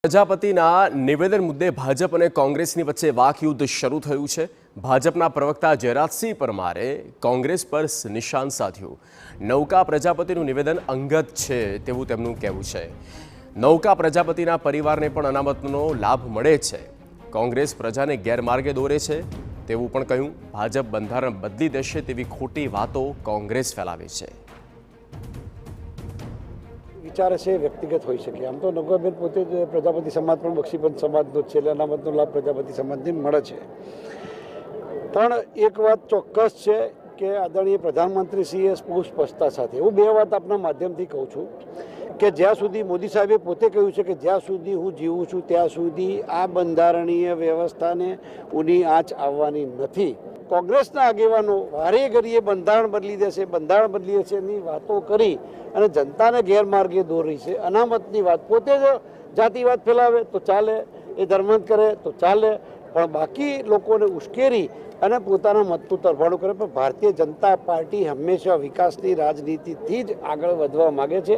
પ્રજાપતિના નિવેદન મુદ્દે ભાજપ અને કોંગ્રેસની વચ્ચે વાકયુદ્ધ શરૂ થયું છે। ભાજપના પ્રવક્તા જયરાજસિંહ પરમારે કોંગ્રેસ પર નિશાન સાધ્યું। નૌકા પ્રજાપતિનું નિવેદન અંગત છે તેવું તેમનું કહેવું છે। નૌકા પ્રજાપતિના પરિવારને પણ અનામતનો લાભ મળે છે। કોંગ્રેસ પ્રજાને ગેરમાર્ગે દોરે છે તેવું પણ કહ્યું। ભાજપ બંધારણ બદલી દેશે તેવી ખોટી વાતો કોંગ્રેસ ફેલાવે છે। વિચાર છે વ્યક્તિગત હોઈ શકે। આમ તો નગરબેન પોતે જ પ્રજાપતિ સમાજ પણ બક્ષીપંથ સમાજનો છે, એટલે અનામતનો લાભ પ્રજાપતિ સમાજને મળે છે। પણ એક વાત ચોક્કસ છે કે આદરણીય પ્રધાનમંત્રીશ્રીએ બહુ સ્પષ્ટતા સાથે હું બે વાત આપના માધ્યમથી કહું છું કે જ્યાં સુધી મોદી સાહેબે પોતે કહ્યું છે કે જ્યાં સુધી હું જીવું છું ત્યાં સુધી આ બંધારણીય વ્યવસ્થાને ઊની આંચ આવવાની નથી। કોંગ્રેસના આગેવાનો વારે ઘડીએ બંધારણ બદલી દેશે, બંધારણ બદલી દેશે એની વાતો કરી અને જનતાને ગેરમાર્ગે દોરી છે। અનામતની વાત પોતે જ જાતિવાદ ફેલાવે તો ચાલે, એ ધર્માંત કરે તો ચાલે, પણ બાકી લોકોને ઉશ્કેરી અને પોતાના મતનું તરફાણું કરે। પણ ભારતીય જનતા પાર્ટી હંમેશા વિકાસની રાજનીતિથી જ આગળ વધવા માગે છે।